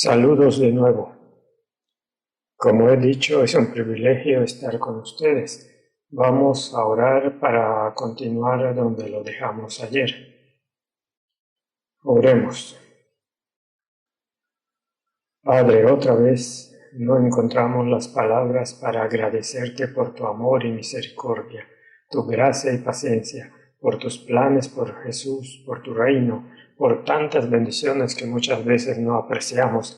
Saludos de nuevo. Como he dicho, es un privilegio estar con ustedes. Vamos a orar para continuar donde lo dejamos ayer. Oremos. Padre, otra vez no encontramos las palabras para agradecerte por tu amor y misericordia, tu gracia y paciencia, por tus planes por Jesús, por tu reino, por tantas bendiciones que muchas veces no apreciamos.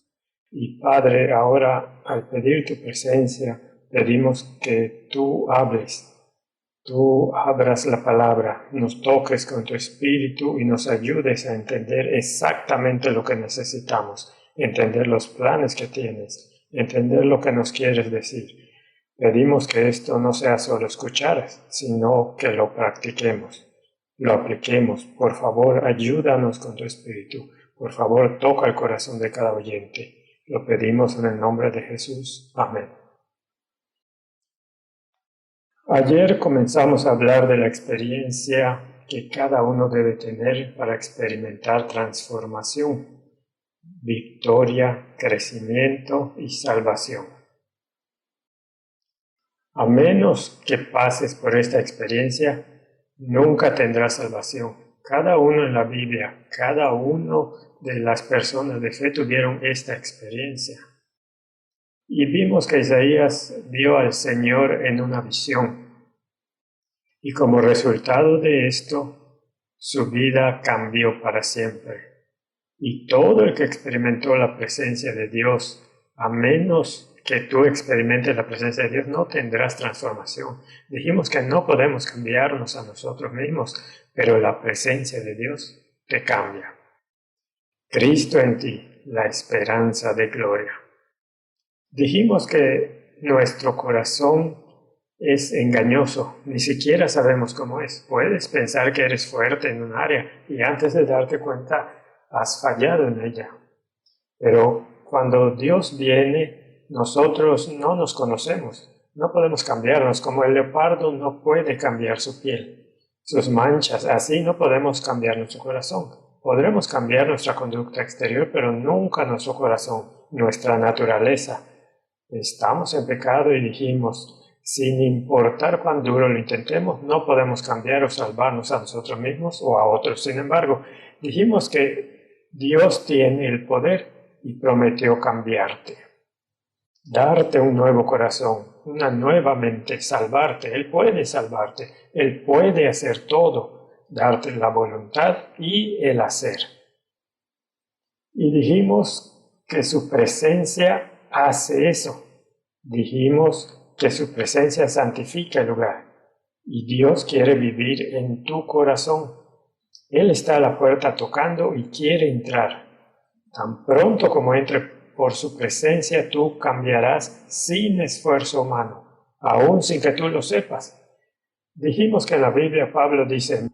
Y Padre, ahora al pedir tu presencia, pedimos que tú hables, tú abras la palabra, nos toques con tu espíritu y nos ayudes a entender exactamente lo que necesitamos, entender los planes que tienes, entender lo que nos quieres decir. Pedimos que esto no sea solo escuchar, sino que lo practiquemos, lo apliquemos. Por favor, ayúdanos con tu espíritu. Por favor, toca el corazón de cada oyente. Lo pedimos en el nombre de Jesús. Amén. Ayer comenzamos a hablar de la experiencia que cada uno debe tener para experimentar transformación, victoria, crecimiento y salvación. A menos que pases por esta experiencia, nunca tendrás salvación. Cada uno en la Biblia, cada uno de las personas de fe tuvieron esta experiencia. Y vimos que Isaías vio al Señor en una visión. Y como resultado de esto, su vida cambió para siempre. Y todo el que experimentó la presencia de Dios, a menos que tú experimentes la presencia de Dios, no tendrás transformación. Dijimos que no podemos cambiarnos a nosotros mismos, pero la presencia de Dios te cambia. Cristo en ti, la esperanza de gloria. Dijimos que nuestro corazón es engañoso, ni siquiera sabemos cómo es. Puedes pensar que eres fuerte en un área y antes de darte cuenta has fallado en ella. Pero cuando Dios viene, nosotros no nos conocemos, no podemos cambiarnos, como el leopardo no puede cambiar su piel, sus manchas, así no podemos cambiar nuestro corazón. Podremos cambiar nuestra conducta exterior, pero nunca nuestro corazón, nuestra naturaleza. Estamos en pecado y dijimos, sin importar cuán duro lo intentemos, no podemos cambiar o salvarnos a nosotros mismos o a otros. Sin embargo, dijimos que Dios tiene el poder y prometió cambiarte, darte un nuevo corazón, una nueva mente, salvarte. Él puede salvarte, Él puede hacer todo, darte la voluntad y el hacer. Y dijimos que su presencia hace eso. Dijimos que su presencia santifica el lugar. Y Dios quiere vivir en tu corazón. Él está a la puerta tocando y quiere entrar. Tan pronto como entre por su presencia, tú cambiarás sin esfuerzo humano, aún sin que tú lo sepas. Dijimos que en la Biblia Pablo dice,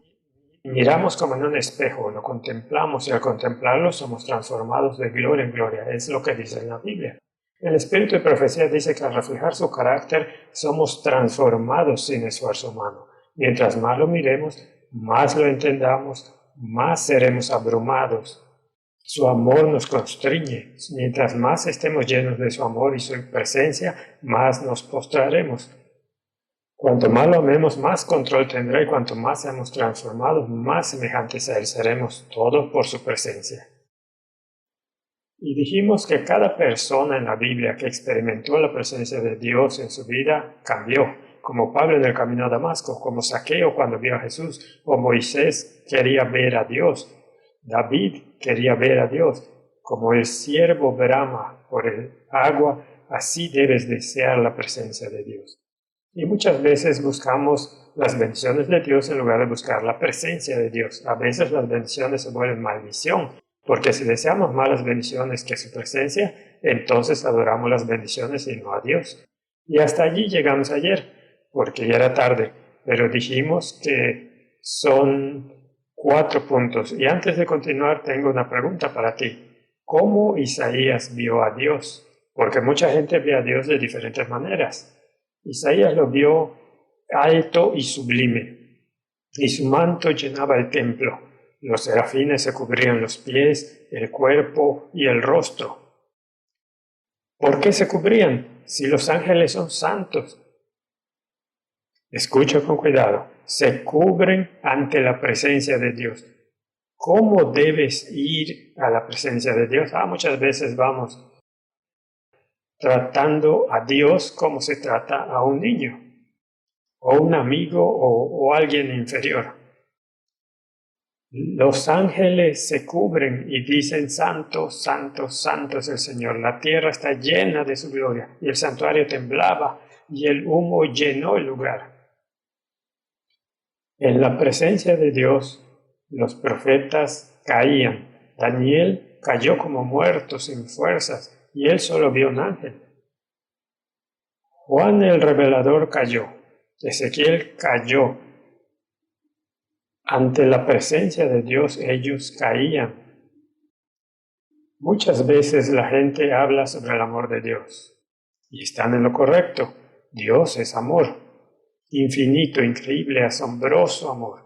miramos como en un espejo, lo contemplamos y al contemplarlo somos transformados de gloria en gloria. Es lo que dice en la Biblia. El Espíritu de Profecía dice que al reflejar su carácter somos transformados sin esfuerzo humano. Mientras más lo miremos, más lo entendamos, más seremos abrumados. Su amor nos constriñe. Mientras más estemos llenos de su amor y su presencia, más nos postraremos. Cuanto más lo amemos, más control tendrá, y cuanto más seamos transformados, más semejantes a Él seremos, todo por su presencia. Y dijimos que cada persona en la Biblia que experimentó la presencia de Dios en su vida cambió, como Pablo en el camino a Damasco, como Zaqueo cuando vio a Jesús, o Moisés quería ver a Dios, David quería ver a Dios, como el ciervo brama por el agua, así debes desear la presencia de Dios. Y muchas veces buscamos las bendiciones de Dios en lugar de buscar la presencia de Dios. A veces las bendiciones se vuelven maldición, porque si deseamos más las bendiciones que su presencia, entonces adoramos las bendiciones y no a Dios. Y hasta allí llegamos ayer, porque ya era tarde, pero dijimos que son 4 puntos. Y antes de continuar, tengo una pregunta para ti. ¿Cómo Isaías vio a Dios? Porque mucha gente ve a Dios de diferentes maneras. Isaías lo vio alto y sublime, y su manto llenaba el templo. Los serafines se cubrían los pies, el cuerpo y el rostro. ¿Por qué se cubrían si los ángeles son santos? Escucha con cuidado. Se cubren ante la presencia de Dios. ¿Cómo debes ir a la presencia de Dios? Muchas veces vamos tratando a Dios como se trata a un niño, o un amigo, o alguien inferior. Los ángeles se cubren y dicen: Santo, santo, santo es el Señor. La tierra está llena de su gloria. Y el santuario temblaba y el humo llenó el lugar. En la presencia de Dios, los profetas caían. Daniel cayó como muerto, sin fuerzas, y él solo vio un ángel. Juan el revelador cayó. Ezequiel cayó. Ante la presencia de Dios ellos caían. Muchas veces la gente habla sobre el amor de Dios, y están en lo correcto. Dios es amor, infinito, increíble, asombroso amor.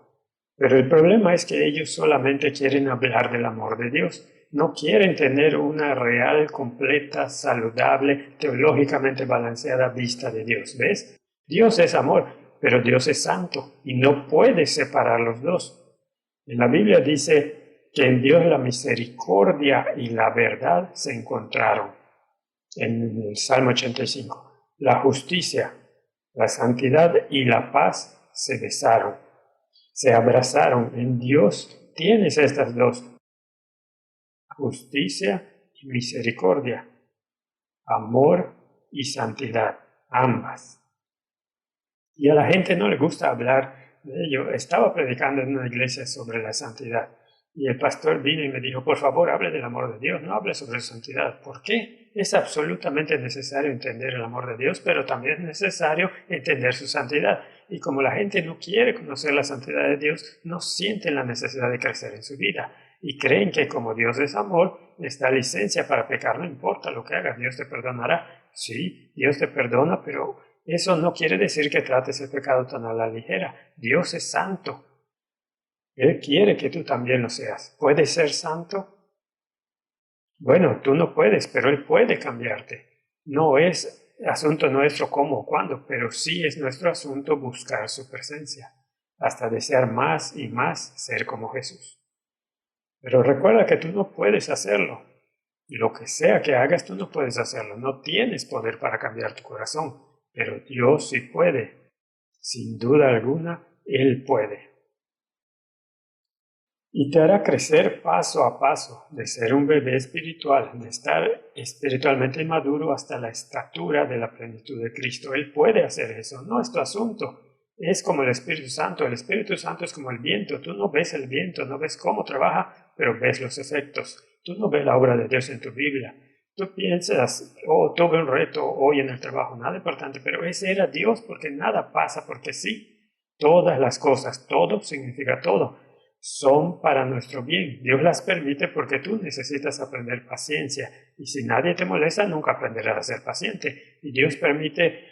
Pero el problema es que ellos solamente quieren hablar del amor de Dios. No quieren tener una real, completa, saludable, teológicamente balanceada vista de Dios. ¿Ves? Dios es amor, pero Dios es santo y no puede separar los dos. En la Biblia dice que en Dios la misericordia y la verdad se encontraron. En el Salmo 85. La justicia, la santidad y la paz se besaron. Se abrazaron. En Dios tienes estas dos: justicia y misericordia, amor y santidad, ambas. Y a la gente no le gusta hablar de ello. Estaba predicando en una iglesia sobre la santidad y el pastor vino y me dijo: por favor, hable del amor de Dios, no hable sobre santidad. ¿Por qué? Es absolutamente necesario entender el amor de Dios, pero también es necesario entender su santidad. Y como la gente no quiere conocer la santidad de Dios, no sienten la necesidad de crecer en su vida. Y creen que como Dios es amor, les da licencia para pecar. No importa lo que hagas, Dios te perdonará. Sí, Dios te perdona, pero eso no quiere decir que trates el pecado tan a la ligera. Dios es santo. Él quiere que tú también lo seas. ¿Puedes ser santo? Bueno, tú no puedes, pero Él puede cambiarte. No es asunto nuestro cómo o cuándo, pero sí es nuestro asunto buscar su presencia, hasta desear más y más ser como Jesús. Pero recuerda que tú no puedes hacerlo. Lo que sea que hagas, tú no puedes hacerlo. No tienes poder para cambiar tu corazón, pero Dios sí puede. Sin duda alguna, Él puede. Y te hará crecer paso a paso, de ser un bebé espiritual, de estar espiritualmente maduro hasta la estatura de la plenitud de Cristo. Él puede hacer eso, no es tu asunto. Es como el Espíritu Santo. El Espíritu Santo es como el viento. Tú no ves el viento, no ves cómo trabaja, pero ves los efectos. Tú no ves la obra de Dios en tu Biblia. Tú piensas: tuve un reto hoy en el trabajo, nada importante, pero ese era Dios, porque nada pasa porque sí. Todas las cosas, todo significa todo, son para nuestro bien. Dios las permite porque tú necesitas aprender paciencia. Y si nadie te molesta, nunca aprenderás a ser paciente. Y Dios permite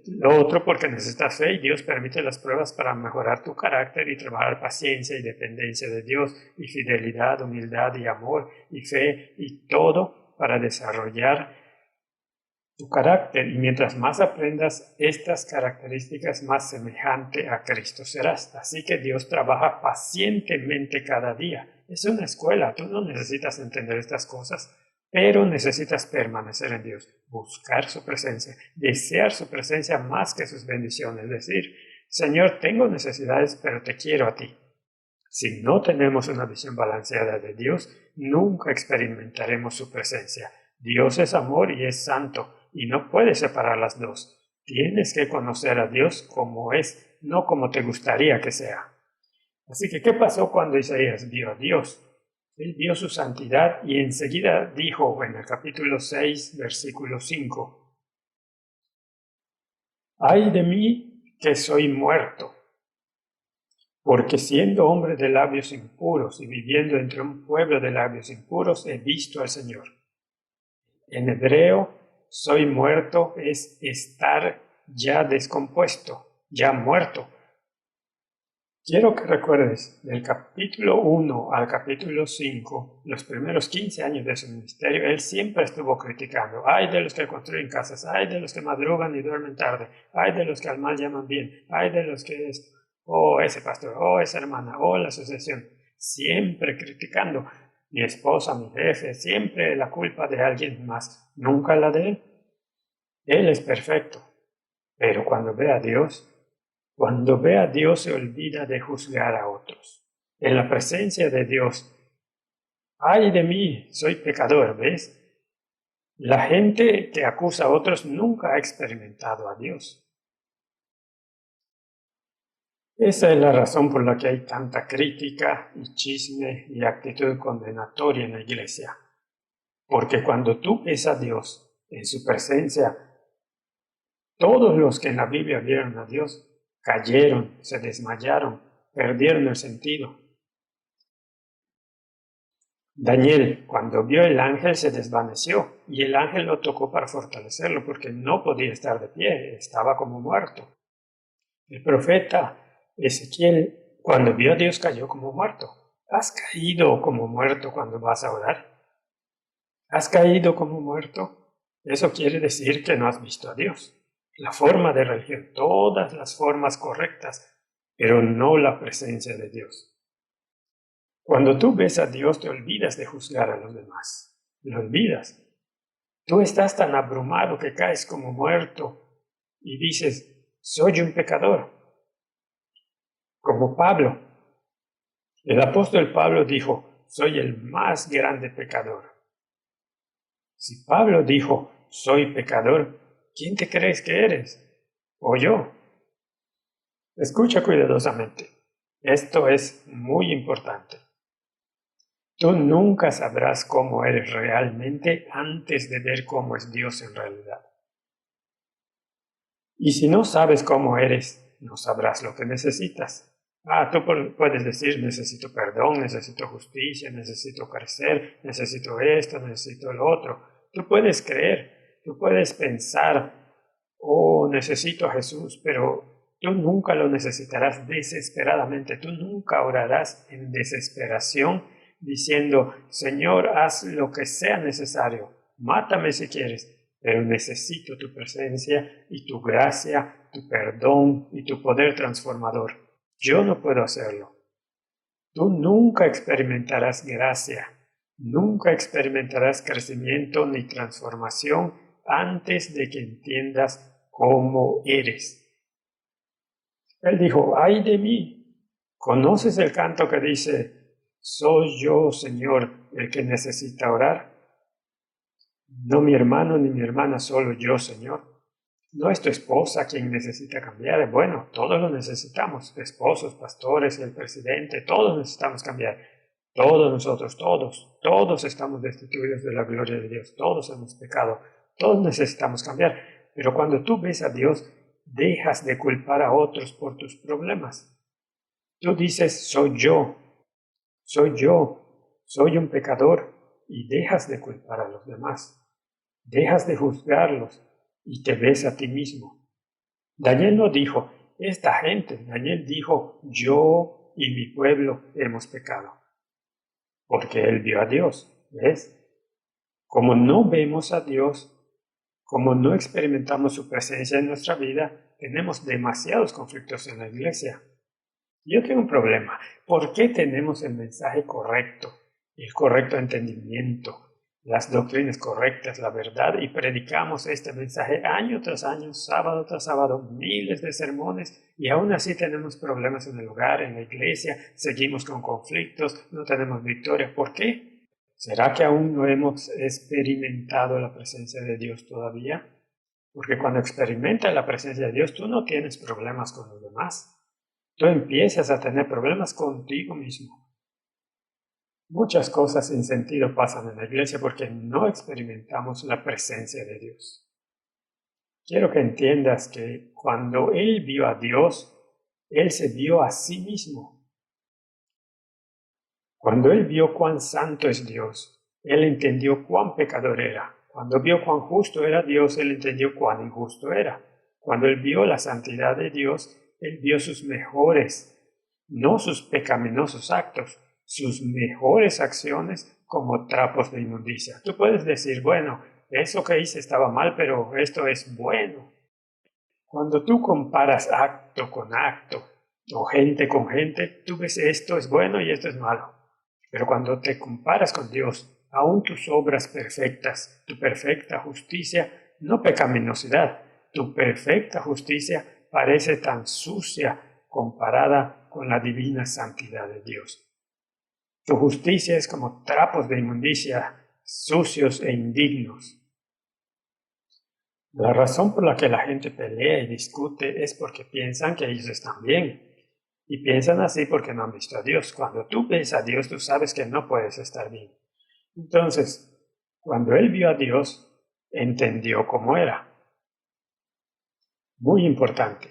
lo otro porque necesitas fe, y Dios permite las pruebas para mejorar tu carácter y trabajar paciencia y dependencia de Dios, y fidelidad, humildad y amor y fe, y todo para desarrollar tu carácter. Y mientras más aprendas estas características, más semejante a Cristo serás. Así que Dios trabaja pacientemente cada día. Es una escuela. Tú no necesitas entender estas cosas, pero necesitas permanecer en Dios, buscar su presencia, desear su presencia más que sus bendiciones. Decir: Señor, tengo necesidades, pero te quiero a ti. Si no tenemos una visión balanceada de Dios, nunca experimentaremos su presencia. Dios es amor y es santo, y no puedes separar las dos. Tienes que conocer a Dios como es, no como te gustaría que sea. Así que, ¿qué pasó cuando Isaías vio a Dios? Él vio su santidad y enseguida dijo en el capítulo 6, versículo 5: ¡Ay de mí que soy muerto! Porque siendo hombre de labios impuros y viviendo entre un pueblo de labios impuros, he visto al Señor. En hebreo, soy muerto es estar ya descompuesto, ya muerto. Quiero que recuerdes, del capítulo 1 al capítulo 5, los primeros 15 años de su ministerio, él siempre estuvo criticando. Ay de los que construyen casas, ay de los que madrugan y duermen tarde, ay de los que al mal llaman bien, ay de los que esto, oh ese pastor, oh esa hermana, oh la asociación. Siempre criticando. Mi esposa, mi jefe, siempre la culpa de alguien más, nunca la de él. Él es perfecto, pero cuando ve a Dios se olvida de juzgar a otros. En la presencia de Dios, ay de mí, soy pecador, ¿ves? La gente que acusa a otros nunca ha experimentado a Dios. Esa es la razón por la que hay tanta crítica y chisme y actitud condenatoria en la iglesia. Porque cuando tú ves a Dios en su presencia, todos los que en la Biblia vieron a Dios cayeron, se desmayaron, perdieron el sentido. Daniel, cuando vio el ángel, se desvaneció y el ángel lo tocó para fortalecerlo porque no podía estar de pie, estaba como muerto. El profeta Ezequiel, cuando vio a Dios, cayó como muerto. ¿Has caído como muerto cuando vas a orar? ¿Has caído como muerto? Eso quiere decir que no has visto a Dios. La forma de religión, todas las formas correctas, pero no la presencia de Dios. Cuando tú ves a Dios, te olvidas de juzgar a los demás. Lo olvidas. Tú estás tan abrumado que caes como muerto y dices, soy un pecador. Como Pablo. El apóstol Pablo dijo, soy el más grande pecador. Si Pablo dijo, soy pecador, ¿quién te crees que eres? ¿O yo? Escucha cuidadosamente. Esto es muy importante. Tú nunca sabrás cómo eres realmente antes de ver cómo es Dios en realidad. Y si no sabes cómo eres, no sabrás lo que necesitas. Tú puedes decir, necesito perdón, necesito justicia, necesito crecer, necesito esto, necesito lo otro. Tú puedes creer, tú puedes pensar, oh, necesito a Jesús, pero tú nunca lo necesitarás desesperadamente. Tú nunca orarás en desesperación diciendo, Señor, haz lo que sea necesario, mátame si quieres, pero necesito tu presencia y tu gracia, tu perdón y tu poder transformador. Yo no puedo hacerlo. Tú nunca experimentarás gracia, nunca experimentarás crecimiento ni transformación antes de que entiendas cómo eres. Él dijo, ay de mí. ¿Conoces el canto que dice, soy yo, Señor, el que necesita orar? No mi hermano ni mi hermana, solo yo, Señor. No es tu esposa quien necesita cambiar. Bueno, todos lo necesitamos. Esposos, pastores, el presidente, todos necesitamos cambiar. Todos nosotros, todos estamos destituidos de la gloria de Dios. Todos hemos pecado. Todos necesitamos cambiar. Pero cuando tú ves a Dios, dejas de culpar a otros por tus problemas. Tú dices, soy yo, soy un pecador, y dejas de culpar a los demás. Dejas de juzgarlos y te ves a ti mismo. Daniel no dijo, esta gente, Daniel dijo, yo y mi pueblo hemos pecado. Porque él vio a Dios, ¿ves? Como no vemos a Dios, como no experimentamos su presencia en nuestra vida, tenemos demasiados conflictos en la iglesia. Yo tengo un problema. ¿Por qué tenemos el mensaje correcto, el correcto entendimiento, las doctrinas correctas, la verdad, y predicamos este mensaje año tras año, sábado tras sábado, miles de sermones, y aún así tenemos problemas en el hogar, en la iglesia, seguimos con conflictos, no tenemos victoria? ¿Por qué? ¿Será que aún no hemos experimentado la presencia de Dios todavía? Porque cuando experimentas la presencia de Dios, tú no tienes problemas con los demás. Tú empiezas a tener problemas contigo mismo. Muchas cosas sin sentido pasan en la iglesia porque no experimentamos la presencia de Dios. Quiero que entiendas que cuando Él vio a Dios, Él se vio a sí mismo. Cuando Él vio cuán santo es Dios, Él entendió cuán pecador era. Cuando vio cuán justo era Dios, Él entendió cuán injusto era. Cuando Él vio la santidad de Dios, Él vio sus mejores no sus pecaminosos actos, sus mejores acciones como trapos de inmundicia. Tú puedes decir, bueno, eso que hice estaba mal, pero esto es bueno. Cuando tú comparas acto con acto o gente con gente, tú ves esto es bueno y esto es malo. Pero cuando te comparas con Dios, aún tus obras perfectas, tu perfecta justicia, no pecaminosidad, tu perfecta justicia parece tan sucia comparada con la divina santidad de Dios. Tu justicia es como trapos de inmundicia, sucios e indignos. La razón por la que la gente pelea y discute es porque piensan que ellos están bien. Y piensan así porque no han visto a Dios. Cuando tú ves a Dios, tú sabes que no puedes estar bien. Entonces, cuando él vio a Dios, entendió cómo era. Muy importante.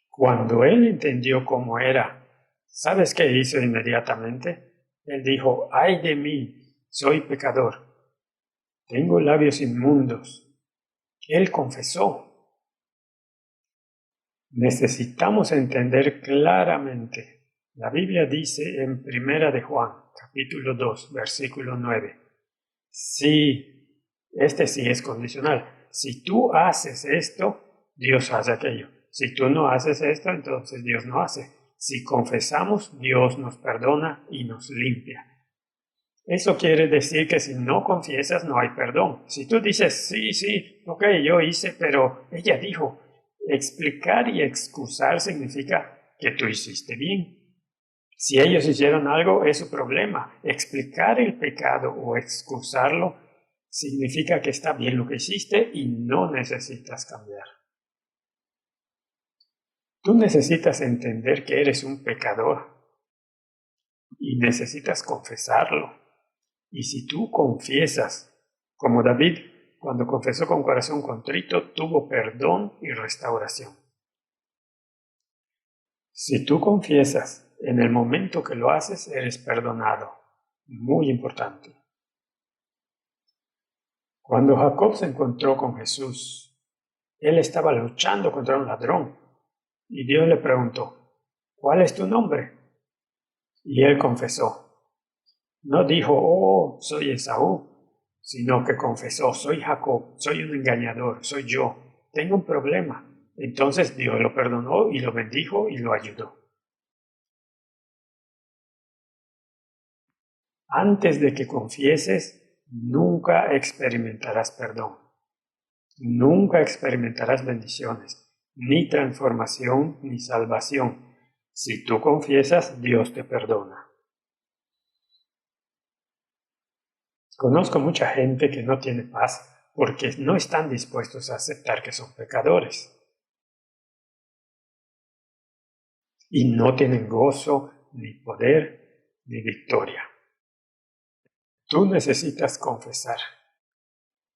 Cuando él entendió cómo era, ¿sabes qué hizo inmediatamente? Él dijo, ¡ay de mí! Soy pecador. Tengo labios inmundos. Él confesó. Necesitamos entender claramente. La Biblia dice en Primera de Juan, capítulo 2, versículo 9. Sí, este sí es condicional. Si tú haces esto, Dios hace aquello. Si tú no haces esto, entonces Dios no hace. Si confesamos, Dios nos perdona y nos limpia. Eso quiere decir que si no confiesas, no hay perdón. Si tú dices, sí, ok, yo hice, pero ella dijo, explicar y excusar significa que tú hiciste bien. Si ellos hicieron algo, es su problema. Explicar el pecado o excusarlo significa que está bien lo que hiciste y no necesitas cambiar. Tú necesitas entender que eres un pecador y necesitas confesarlo. Y si tú confiesas, como David, cuando confesó con corazón contrito, tuvo perdón y restauración. Si tú confiesas, en el momento que lo haces, eres perdonado. Muy importante. Cuando Jacob se encontró con Jesús, él estaba luchando contra un ladrón. Y Dios le preguntó, ¿cuál es tu nombre? Y él confesó. No dijo, oh, soy Esaú, sino que confesó, soy Jacob, soy un engañador, soy yo, tengo un problema. Entonces Dios lo perdonó y lo bendijo y lo ayudó. Antes de que confieses, nunca experimentarás perdón. Nunca experimentarás bendiciones, ni transformación, ni salvación. Si tú confiesas, Dios te perdona. Conozco mucha gente que no tiene paz porque no están dispuestos a aceptar que son pecadores. Y no tienen gozo, ni poder, ni victoria. Tú necesitas confesar.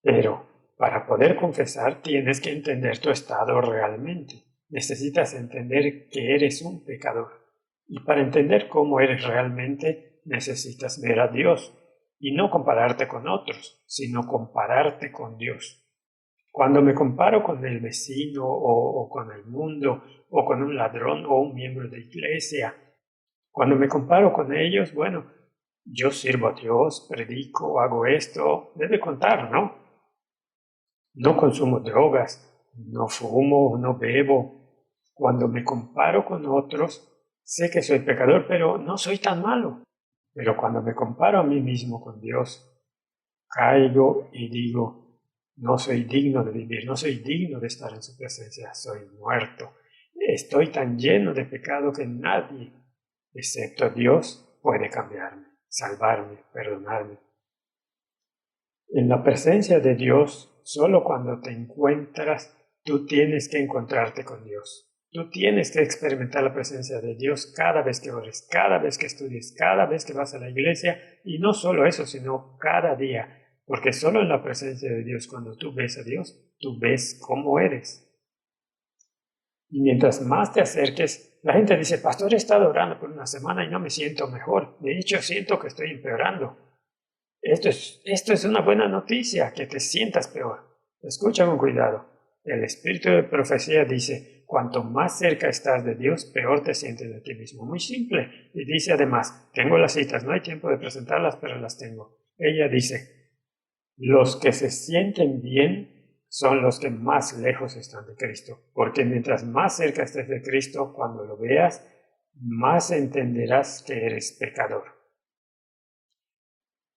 Pero para poder confesar tienes que entender tu estado realmente. Necesitas entender que eres un pecador. Y para entender cómo eres realmente, necesitas ver a Dios. Y no compararte con otros, sino compararte con Dios. Cuando me comparo con el vecino o con el mundo o con un ladrón o un miembro de iglesia, cuando me comparo con ellos, bueno, yo sirvo a Dios, predico, hago esto, debe contar, ¿no? No consumo drogas, no fumo, no bebo. Cuando me comparo con otros, sé que soy pecador, pero no soy tan malo. Pero cuando me comparo a mí mismo con Dios, caigo y digo, no soy digno de vivir, no soy digno de estar en su presencia, soy muerto. Estoy tan lleno de pecado que nadie, excepto Dios, puede cambiarme, salvarme, perdonarme. En la presencia de Dios, solo cuando te encuentras, tú tienes que encontrarte con Dios. Tú tienes que experimentar la presencia de Dios cada vez que ores, cada vez que estudies, cada vez que vas a la iglesia, y no solo eso, sino cada día. Porque solo en la presencia de Dios, cuando tú ves a Dios, tú ves cómo eres. Y mientras más te acerques, la gente dice, pastor, he estado orando por una semana y no me siento mejor. De hecho, siento que estoy empeorando. Esto es una buena noticia, que te sientas peor. Escucha con cuidado. El espíritu de profecía dice, cuanto más cerca estás de Dios, peor te sientes de ti mismo. Muy simple. Y dice además, tengo las citas, no hay tiempo de presentarlas, pero las tengo. Ella dice, los que se sienten bien son los que más lejos están de Cristo, porque mientras más cerca estés de Cristo, cuando lo veas, más entenderás que eres pecador.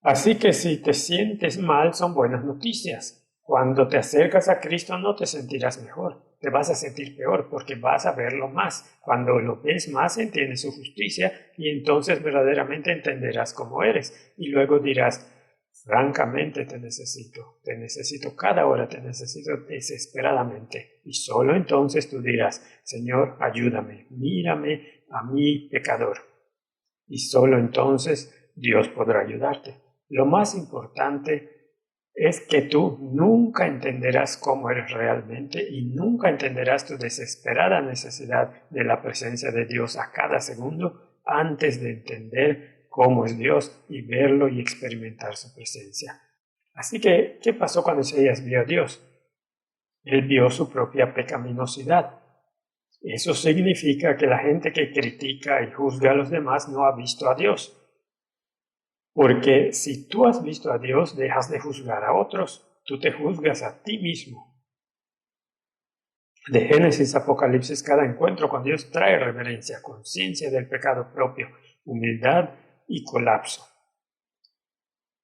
Así que si te sientes mal, son buenas noticias. Cuando te acercas a Cristo no te sentirás mejor, te vas a sentir peor porque vas a verlo más. Cuando lo ves más, entiendes su justicia y entonces verdaderamente entenderás cómo eres. Y luego dirás, francamente te necesito cada hora, te necesito desesperadamente. Y solo entonces tú dirás, Señor, ayúdame, mírame a mí pecador. Y solo entonces Dios podrá ayudarte. Lo más importante es que tú nunca entenderás cómo eres realmente y nunca entenderás tu desesperada necesidad de la presencia de Dios a cada segundo antes de entender cómo es Dios y verlo y experimentar su presencia. Así que, ¿qué pasó cuando Isaías vio a Dios? Él vio su propia pecaminosidad. Eso significa que la gente que critica y juzga a los demás no ha visto a Dios. Porque si tú has visto a Dios, dejas de juzgar a otros, tú te juzgas a ti mismo. De Génesis a Apocalipsis, cada encuentro con Dios trae reverencia, conciencia del pecado propio, humildad y colapso.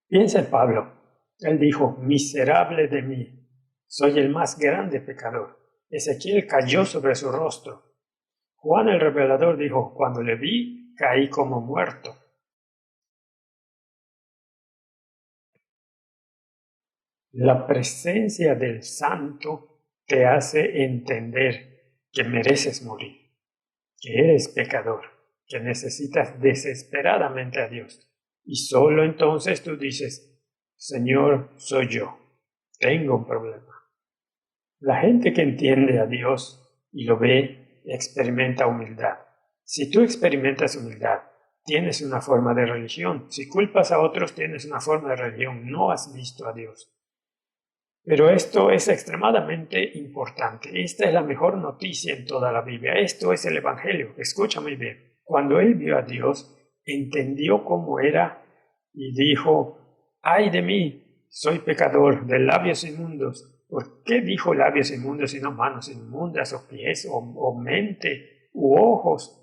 Piensa en Pablo. Él dijo, miserable de mí, soy el más grande pecador. Ezequiel cayó sobre su rostro. Juan el Revelador dijo, cuando le vi, caí como muerto. La presencia del Santo te hace entender que mereces morir, que eres pecador, que necesitas desesperadamente a Dios. Y solo entonces tú dices, Señor, soy yo, tengo un problema. La gente que entiende a Dios y lo ve, experimenta humildad. Si tú experimentas humildad, tienes una forma de religión. Si culpas a otros, tienes una forma de religión. No has visto a Dios. Pero esto es extremadamente importante. Esta es la mejor noticia en toda la Biblia. Esto es el Evangelio. Escucha muy bien. Cuando él vio a Dios, entendió cómo era y dijo, ¡ay de mí! Soy pecador, de labios inmundos. ¿Por qué dijo labios inmundos y no manos inmundas o pies o mente u ojos?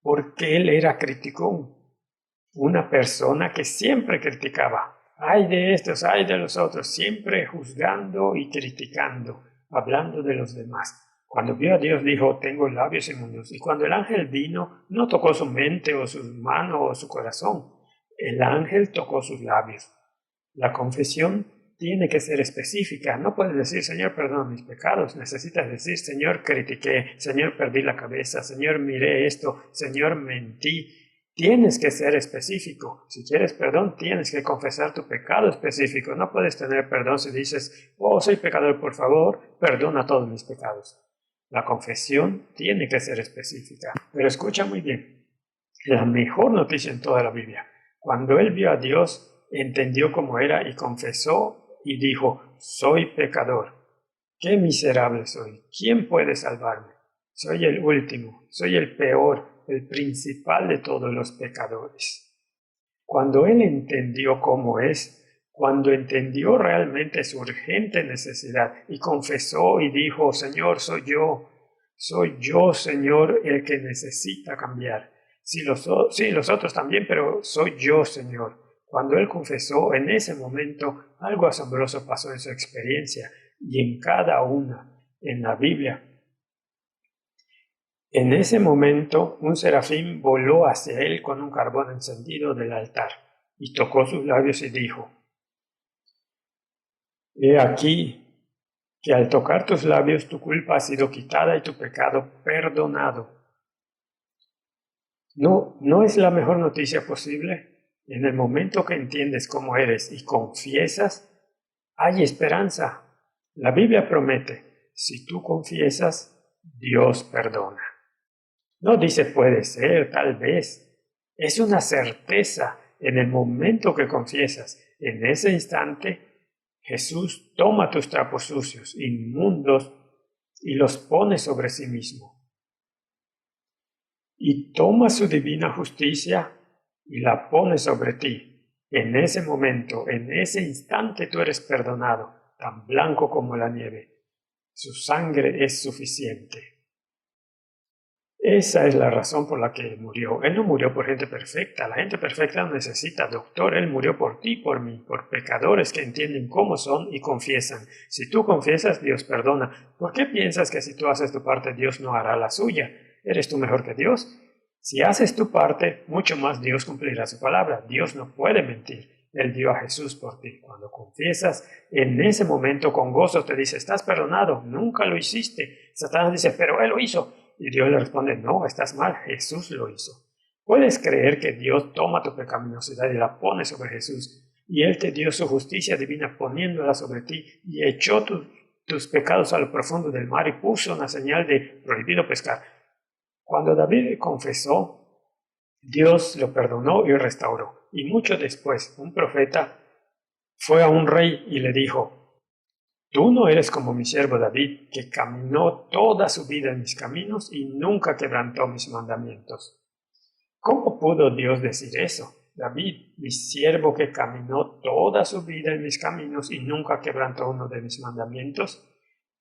Porque él era criticón. Una persona que siempre criticaba. Ay de estos, ay de los otros, siempre juzgando y criticando, hablando de los demás. Cuando vio a Dios dijo, tengo labios inmundos. Y cuando el ángel vino, no tocó su mente o su mano o su corazón. El ángel tocó sus labios. La confesión tiene que ser específica. No puedes decir, Señor, perdona mis pecados. Necesitas decir, Señor, critiqué, Señor, perdí la cabeza, Señor, miré esto, Señor, mentí. Tienes que ser específico. Si quieres perdón, tienes que confesar tu pecado específico. No puedes tener perdón si dices, oh, soy pecador, por favor, perdona todos mis pecados. La confesión tiene que ser específica. Pero escucha muy bien. La mejor noticia en toda la Biblia. Cuando él vio a Dios, entendió cómo era y confesó y dijo, soy pecador. ¡Qué miserable soy! ¿Quién puede salvarme? Soy el último, soy el peor, el principal de todos los pecadores. Cuando él entendió cómo es, cuando entendió realmente su urgente necesidad y confesó y dijo, Señor, soy yo, Señor, el que necesita cambiar. Sí, los otros también, pero soy yo, Señor. Cuando él confesó, en ese momento algo asombroso pasó en su experiencia y en cada una en la Biblia. En ese momento un serafín voló hacia él con un carbón encendido del altar y tocó sus labios y dijo, he aquí que al tocar tus labios tu culpa ha sido quitada y tu pecado perdonado. ¿No es la mejor noticia posible? En el momento que entiendes cómo eres y confiesas, hay esperanza. La Biblia promete, si tú confiesas, Dios perdona. No dice puede ser, tal vez. Es una certeza en el momento que confiesas. En ese instante, Jesús toma tus trapos sucios, inmundos, y los pone sobre sí mismo. Y toma su divina justicia y la pone sobre ti. En ese momento, en ese instante tú eres perdonado, tan blanco como la nieve. Su sangre es suficiente. Esa es la razón por la que murió. Él no murió por gente perfecta. La gente perfecta no necesita doctor. Él murió por ti, por mí, por pecadores que entienden cómo son y confiesan. Si tú confiesas, Dios perdona. ¿Por qué piensas que si tú haces tu parte, Dios no hará la suya? ¿Eres tú mejor que Dios? Si haces tu parte, mucho más Dios cumplirá su palabra. Dios no puede mentir. Él dio a Jesús por ti. Cuando confiesas, en ese momento con gozo te dice, estás perdonado, nunca lo hiciste. Satanás dice, pero Él lo hizo. Y Dios le responde, no, estás mal, Jesús lo hizo. ¿Puedes creer que Dios toma tu pecaminosidad y la pone sobre Jesús? Y Él te dio su justicia divina poniéndola sobre ti y echó tus pecados a lo profundo del mar y puso una señal de prohibido pescar. Cuando David confesó, Dios lo perdonó y restauró. Y mucho después, un profeta fue a un rey y le dijo, tú no eres como mi siervo David, que caminó toda su vida en mis caminos y nunca quebrantó mis mandamientos. ¿Cómo pudo Dios decir eso? David, mi siervo que caminó toda su vida en mis caminos y nunca quebrantó uno de mis mandamientos.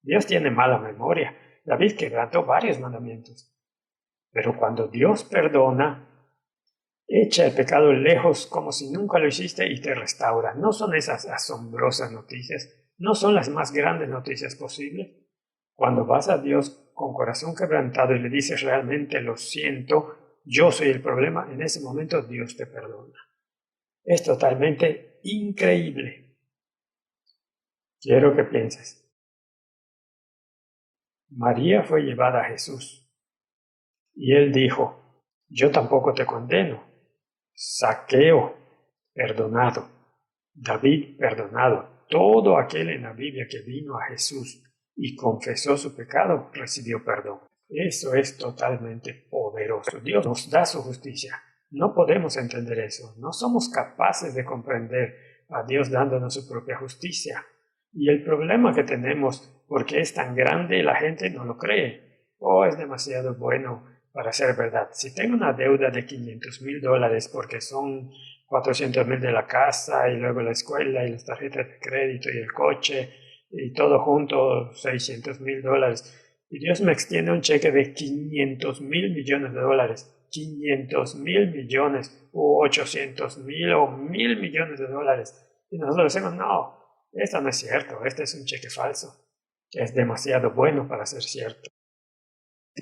Dios tiene mala memoria. David quebrantó varios mandamientos. Pero cuando Dios perdona, echa el pecado lejos como si nunca lo hiciste y te restaura. ¿No son esas asombrosas noticias? ¿No son las más grandes noticias posibles? Cuando vas a Dios con corazón quebrantado y le dices realmente lo siento, yo soy el problema, en ese momento Dios te perdona. Es totalmente increíble. Quiero que pienses. María fue llevada a Jesús y él dijo, yo tampoco te condeno. Zaqueo, perdonado. David, perdonado. Todo aquel en la Biblia que vino a Jesús y confesó su pecado, recibió perdón. Eso es totalmente poderoso. Dios nos da su justicia. No podemos entender eso. No somos capaces de comprender a Dios dándonos su propia justicia. Y el problema que tenemos, porque es tan grande, la gente no lo cree. Oh, es demasiado bueno para ser verdad. Si tengo una deuda de $500,000 porque son 400,000 de la casa y luego la escuela y las tarjetas de crédito y el coche y todo junto, $600,000. Y Dios me extiende un cheque de $500,000,000,000, 500,000,000,000 o 800,000 o 1,000,000,000 de dólares. Y nosotros decimos, no, esto no es cierto, este es un cheque falso, que es demasiado bueno para ser cierto.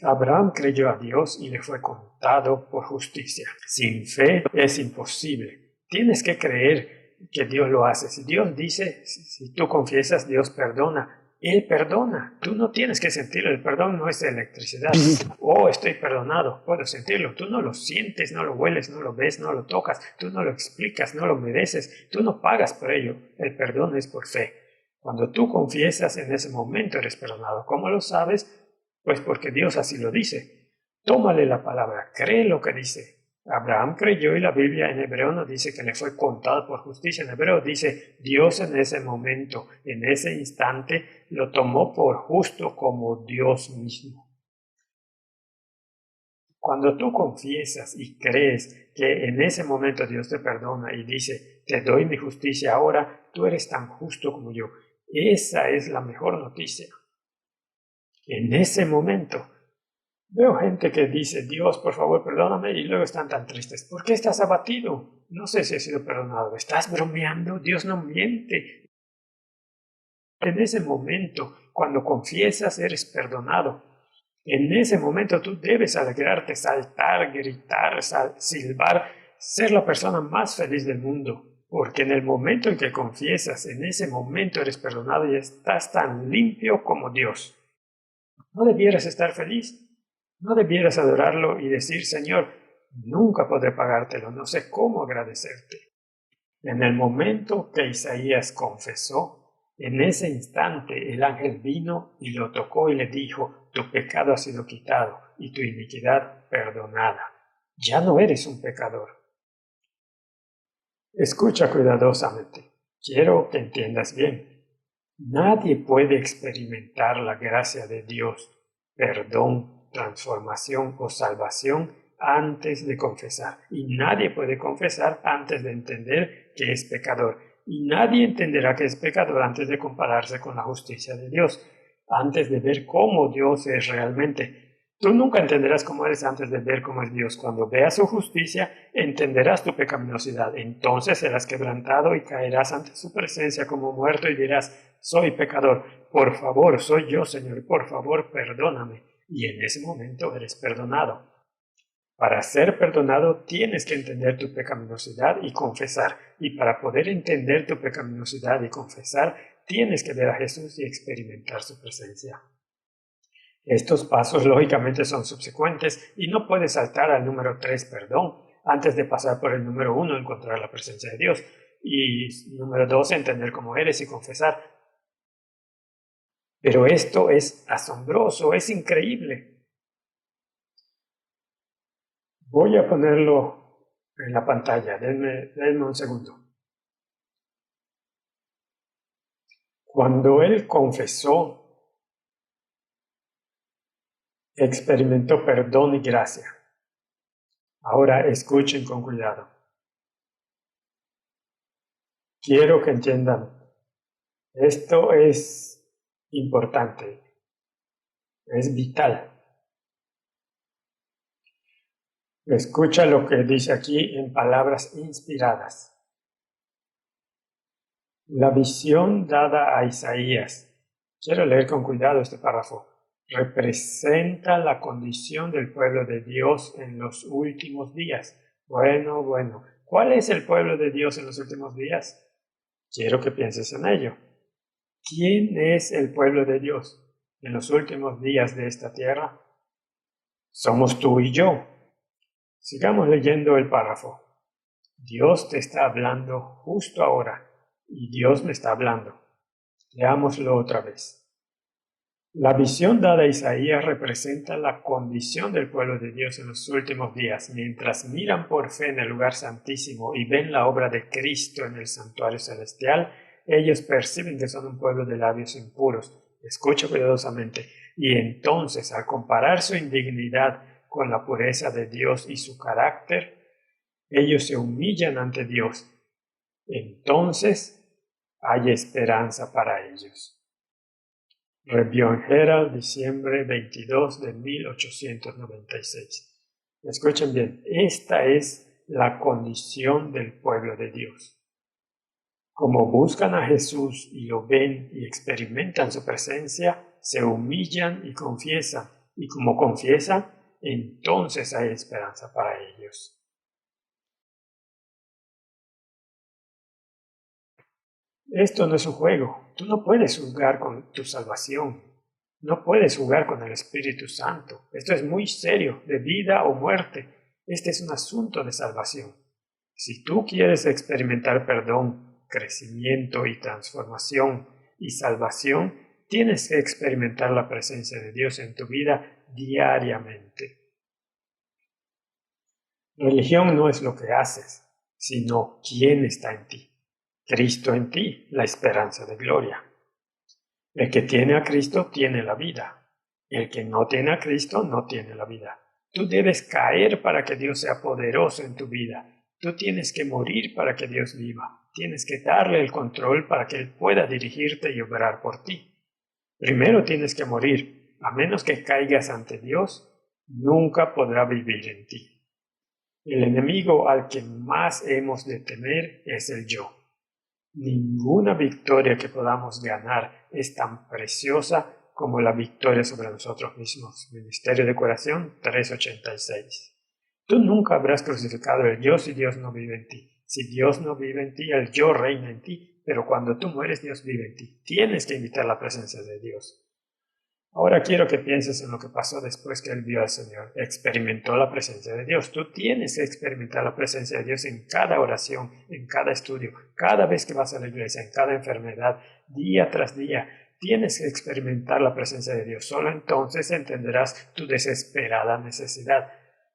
Abraham creyó a Dios y le fue contado por justicia. Sin fe es imposible. Tienes que creer que Dios lo hace. Si Dios dice, si tú confiesas, Dios perdona. Él perdona. Tú no tienes que sentirlo. El perdón no es electricidad. Oh, estoy perdonado. Puedo sentirlo. Tú no lo sientes, no lo hueles, no lo ves, no lo tocas. Tú no lo explicas, no lo mereces. Tú no pagas por ello. El perdón es por fe. Cuando tú confiesas, en ese momento eres perdonado. ¿Cómo lo sabes? Pues porque Dios así lo dice. Tómale la palabra, cree lo que dice. Abraham creyó y la Biblia en hebreo no dice que le fue contado por justicia. En hebreo dice Dios en ese momento, en ese instante, lo tomó por justo como Dios mismo. Cuando tú confiesas y crees que en ese momento Dios te perdona y dice, te doy mi justicia ahora, tú eres tan justo como yo. Esa es la mejor noticia. En ese momento, veo gente que dice, Dios, por favor, perdóname, y luego están tan tristes. ¿Por qué estás abatido? No sé si he sido perdonado. ¿Estás bromeando? Dios no miente. En ese momento, cuando confiesas, eres perdonado. En ese momento tú debes alegrarte, saltar, gritar, silbar, ser la persona más feliz del mundo. Porque en el momento en que confiesas, en ese momento eres perdonado y estás tan limpio como Dios. ¿No debieras estar feliz? ¿No debieras adorarlo y decir, Señor, nunca podré pagártelo, no sé cómo agradecerte? En el momento que Isaías confesó, en ese instante el ángel vino y lo tocó y le dijo, tu pecado ha sido quitado y tu iniquidad perdonada. Ya no eres un pecador. Escucha cuidadosamente. Quiero que entiendas bien. Nadie puede experimentar la gracia de Dios, perdón, transformación o salvación antes de confesar. Y nadie puede confesar antes de entender que es pecador. Y nadie entenderá que es pecador antes de compararse con la justicia de Dios, antes de ver cómo Dios es realmente. Tú nunca entenderás cómo eres antes de ver cómo es Dios. Cuando veas su justicia, entenderás tu pecaminosidad. Entonces serás quebrantado y caerás ante su presencia como muerto y dirás: soy pecador, por favor, soy yo, Señor, por favor, perdóname. Y en ese momento eres perdonado. Para ser perdonado tienes que entender tu pecaminosidad y confesar. Y para poder entender tu pecaminosidad y confesar, tienes que ver a Jesús y experimentar su presencia. Estos pasos lógicamente son subsecuentes y no puedes saltar al número 3, perdón, antes de pasar por el número 1, encontrar la presencia de Dios. Y número 2, entender cómo eres y confesar. Pero esto es asombroso, es increíble. Voy a ponerlo en la pantalla, denme un segundo. Cuando él confesó, experimentó perdón y gracia. Ahora escuchen con cuidado. Quiero que entiendan, esto es importante, es vital. Escucha lo que dice aquí en palabras inspiradas. La visión dada a Isaías, quiero leer con cuidado este párrafo, representa la condición del pueblo de Dios en los últimos días. Bueno, ¿cuál es el pueblo de Dios en los últimos días? Quiero que pienses en ello. ¿Quién es el pueblo de Dios en los últimos días de esta tierra? Somos tú y yo. Sigamos leyendo el párrafo. Dios te está hablando justo ahora y Dios me está hablando. Leámoslo otra vez. La visión dada a Isaías representa la condición del pueblo de Dios en los últimos días, mientras miran por fe en el lugar santísimo y ven la obra de Cristo en el santuario celestial. Ellos perciben que son un pueblo de labios impuros. Escucha cuidadosamente. Y entonces, al comparar su indignidad con la pureza de Dios y su carácter, ellos se humillan ante Dios. Entonces hay esperanza para ellos. Review Herald, diciembre 22 de 1896. Escuchen bien, esta es la condición del pueblo de Dios. Como buscan a Jesús y lo ven y experimentan su presencia, se humillan y confiesan. Y como confiesan, entonces hay esperanza para ellos. Esto no es un juego. Tú no puedes jugar con tu salvación. No puedes jugar con el Espíritu Santo. Esto es muy serio, de vida o muerte. Este es un asunto de salvación. Si tú quieres experimentar perdón, crecimiento y transformación y salvación, tienes que experimentar la presencia de Dios en tu vida diariamente. Religión no es lo que haces, sino quién está en ti. Cristo en ti, la esperanza de gloria. El que tiene a Cristo tiene la vida. El que no tiene a Cristo no tiene la vida. Tú debes caer para que Dios sea poderoso en tu vida. Tú tienes que morir para que Dios viva. Tienes que darle el control para que Él pueda dirigirte y obrar por ti. Primero tienes que morir. A menos que caigas ante Dios, nunca podrá vivir en ti. El enemigo al que más hemos de temer es el yo. Ninguna victoria que podamos ganar es tan preciosa como la victoria sobre nosotros mismos. Ministerio de Curación 386. Tú nunca habrás crucificado el yo si Dios no vive en ti. Si Dios no vive en ti, el yo reina en ti, pero cuando tú mueres, Dios vive en ti. Tienes que invitar la presencia de Dios. Ahora quiero que pienses en lo que pasó después que él vio al Señor. Experimentó la presencia de Dios. Tú tienes que experimentar la presencia de Dios en cada oración, en cada estudio, cada vez que vas a la iglesia, en cada enfermedad, día tras día. Tienes que experimentar la presencia de Dios. Solo entonces entenderás tu desesperada necesidad.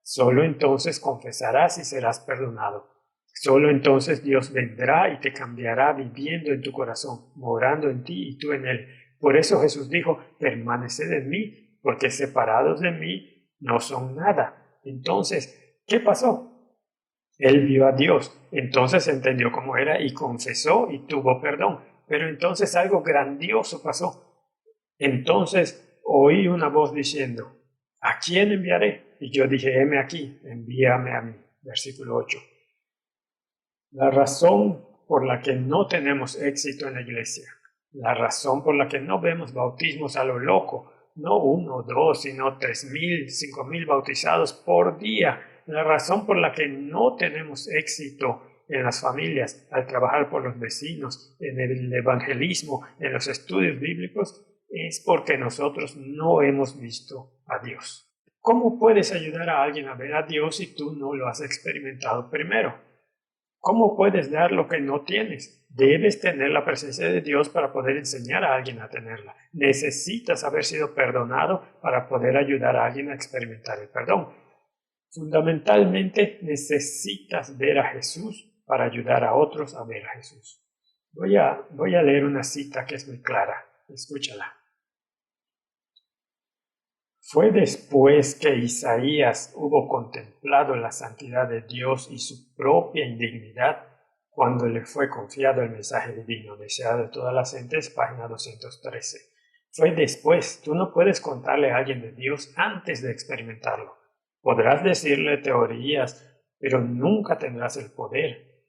Solo entonces confesarás y serás perdonado. Solo entonces Dios vendrá y te cambiará viviendo en tu corazón, morando en ti y tú en él. Por eso Jesús dijo, permaneced en mí, porque separados de mí no son nada. Entonces, ¿qué pasó? Él vio a Dios, entonces entendió cómo era y confesó y tuvo perdón. Pero entonces algo grandioso pasó. Entonces oí una voz diciendo, ¿a quién enviaré? Y yo dije, heme aquí, envíame a mí. Versículo 8. La razón por la que no tenemos éxito en la iglesia, la razón por la que no vemos bautismos a lo loco, no 1 o 2, sino 3,000, 5,000 bautizados por día, la razón por la que no tenemos éxito en las familias, al trabajar por los vecinos, en el evangelismo, en los estudios bíblicos, es porque nosotros no hemos visto a Dios. ¿Cómo puedes ayudar a alguien a ver a Dios si tú no lo has experimentado primero? ¿Cómo puedes dar lo que no tienes? Debes tener la presencia de Dios para poder enseñar a alguien a tenerla. Necesitas haber sido perdonado para poder ayudar a alguien a experimentar el perdón. Fundamentalmente necesitas ver a Jesús para ayudar a otros a ver a Jesús. Voy a leer una cita que es muy clara. Escúchala. Fue después que Isaías hubo contemplado la santidad de Dios y su propia indignidad cuando le fue confiado el mensaje divino, deseado de todas las gentes, página 213. Fue después, tú no puedes contarle a alguien de Dios antes de experimentarlo. Podrás decirle teorías, pero nunca tendrás el poder.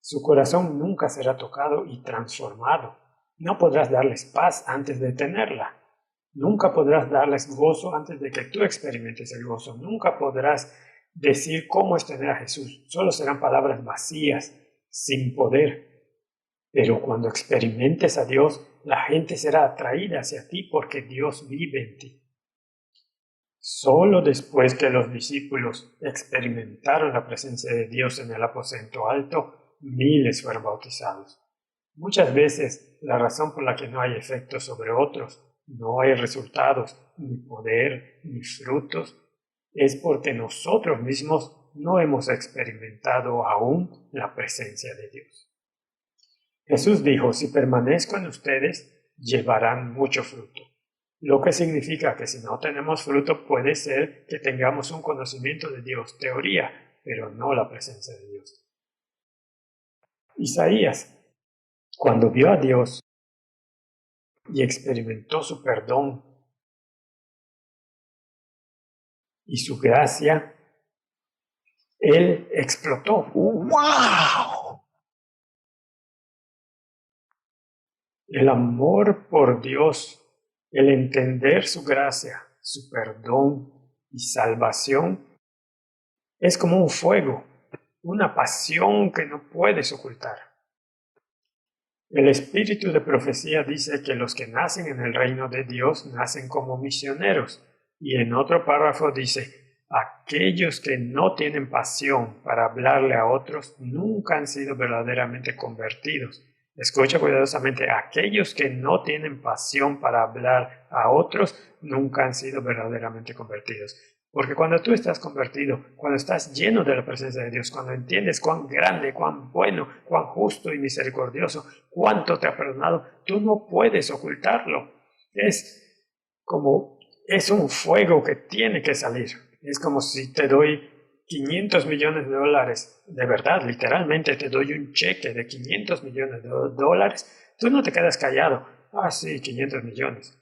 Su corazón nunca será tocado y transformado. No podrás darles paz antes de tenerla. Nunca podrás darles gozo antes de que tú experimentes el gozo. Nunca podrás decir cómo es tener a Jesús. Solo serán palabras vacías, sin poder. Pero cuando experimentes a Dios, la gente será atraída hacia ti porque Dios vive en ti. Solo después que los discípulos experimentaron la presencia de Dios en el aposento alto, miles fueron bautizados. Muchas veces la razón por la que no hay efectos sobre otros, no hay resultados, ni poder, ni frutos, es porque nosotros mismos no hemos experimentado aún la presencia de Dios. Jesús dijo, si permanezco en ustedes, llevarán mucho fruto. Lo que significa que si no tenemos fruto puede ser que tengamos un conocimiento de Dios, teoría, pero no la presencia de Dios. Isaías, cuando vio a Dios y experimentó su perdón y su gracia, él explotó. ¡Wow! El amor por Dios, el entender su gracia, su perdón y salvación, es como un fuego, una pasión que no puedes ocultar. El espíritu de profecía dice que los que nacen en el reino de Dios nacen como misioneros. Y en otro párrafo dice, aquellos que no tienen pasión para hablarle a otros nunca han sido verdaderamente convertidos. Escucha cuidadosamente, aquellos que no tienen pasión para hablar a otros nunca han sido verdaderamente convertidos. Porque cuando tú estás convertido, cuando estás lleno de la presencia de Dios, cuando entiendes cuán grande, cuán bueno, cuán justo y misericordioso, cuánto te ha perdonado, tú no puedes ocultarlo. Es un fuego que tiene que salir. Es como si te doy 500 millones de dólares, de verdad, literalmente te doy un cheque de 500 millones de dólares, tú no te quedas callado. Ah, sí, 500 millones.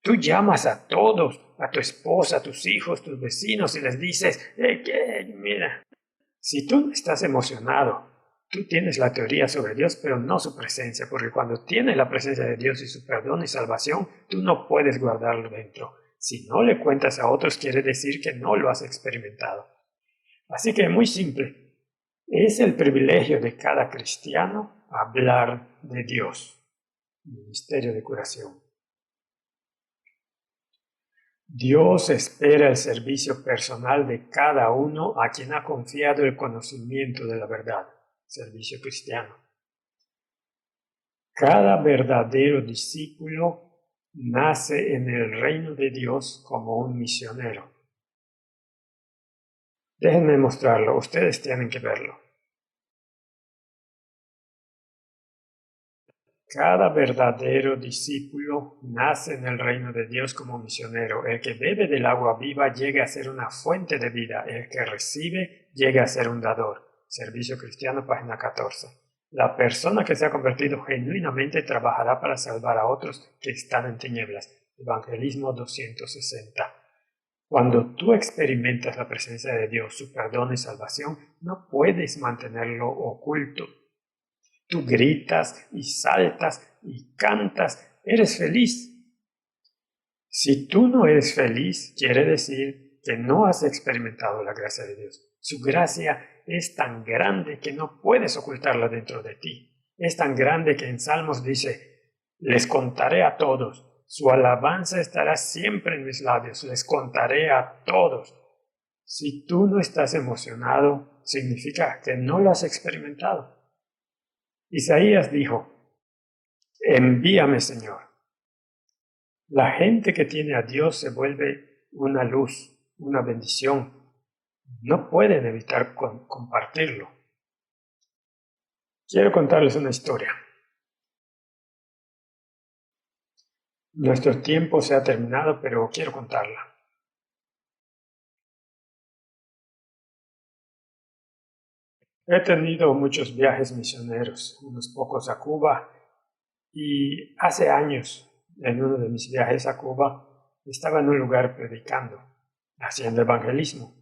Tú llamas a todos, a tu esposa, a tus hijos, tus vecinos y les dices, mira, si tú no estás emocionado, tú tienes la teoría sobre Dios, pero no su presencia, porque cuando tienes la presencia de Dios y su perdón y salvación, tú no puedes guardarlo dentro. Si no le cuentas a otros, quiere decir que no lo has experimentado. Así que muy simple, es el privilegio de cada cristiano hablar de Dios, ministerio de curación. Dios espera el servicio personal de cada uno a quien ha confiado el conocimiento de la verdad, servicio cristiano. Cada verdadero discípulo nace en el reino de Dios como un misionero. Déjenme mostrarlo, ustedes tienen que verlo. Cada verdadero discípulo nace en el reino de Dios como misionero. El que bebe del agua viva llega a ser una fuente de vida. El que recibe llega a ser un dador. Servicio Cristiano, página 14. La persona que se ha convertido genuinamente trabajará para salvar a otros que están en tinieblas. Evangelismo 260. Cuando tú experimentas la presencia de Dios, su perdón y salvación, no puedes mantenerlo oculto. Tú gritas y saltas y cantas, eres feliz. Si tú no eres feliz, quiere decir que no has experimentado la gracia de Dios. Su gracia es tan grande que no puedes ocultarla dentro de ti. Es tan grande que en Salmos dice, les contaré a todos. Su alabanza estará siempre en mis labios, les contaré a todos. Si tú no estás emocionado, significa que no lo has experimentado. Isaías dijo, envíame, Señor. La gente que tiene a Dios se vuelve una luz, una bendición. No pueden evitar compartirlo. Quiero contarles una historia. Nuestro tiempo se ha terminado, pero quiero contarla. He tenido muchos viajes misioneros, unos pocos a Cuba, y hace años, en uno de mis viajes a Cuba, estaba en un lugar predicando, haciendo evangelismo.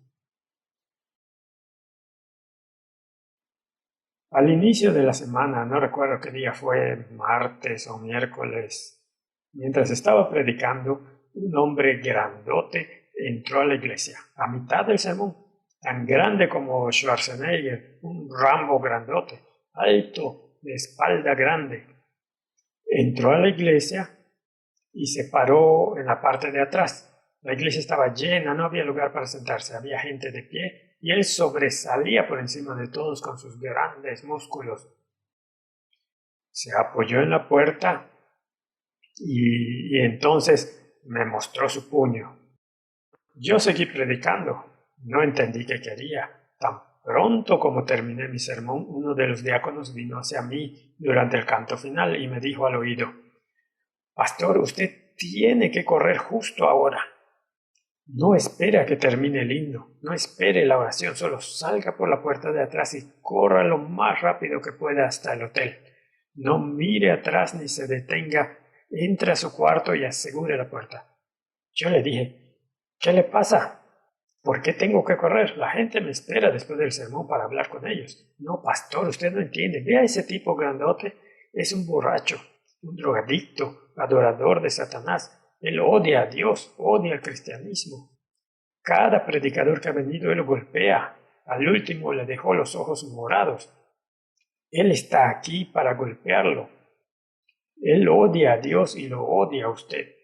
Al inicio de la semana, no recuerdo qué día fue, martes o miércoles, mientras estaba predicando, un hombre grandote entró a la iglesia, a mitad del sermón, tan grande como Schwarzenegger, un Rambo grandote, alto, de espalda grande. Entró a la iglesia y se paró en la parte de atrás. La iglesia estaba llena, no había lugar para sentarse, había gente de pie y él sobresalía por encima de todos con sus grandes músculos. Se apoyó en la puerta y entonces me mostró su puño. Yo seguí predicando, no entendí qué quería. Tan pronto como terminé mi sermón, uno de los diáconos vino hacia mí durante el canto final y me dijo al oído, Pastor, usted tiene que correr justo ahora. No espere a que termine el himno, no espere la oración, solo salga por la puerta de atrás y corra lo más rápido que pueda hasta el hotel. No mire atrás ni se detenga, entre a su cuarto y asegure la puerta. Yo le dije, ¿qué le pasa? ¿Por qué tengo que correr? La gente me espera después del sermón para hablar con ellos. No, pastor, usted no entiende. Vea ese tipo grandote, es un borracho, un drogadicto, adorador de Satanás. Él odia a Dios, odia al cristianismo. Cada predicador que ha venido, él lo golpea. Al último le dejó los ojos morados. Él está aquí para golpearlo. Él odia a Dios y lo odia a usted.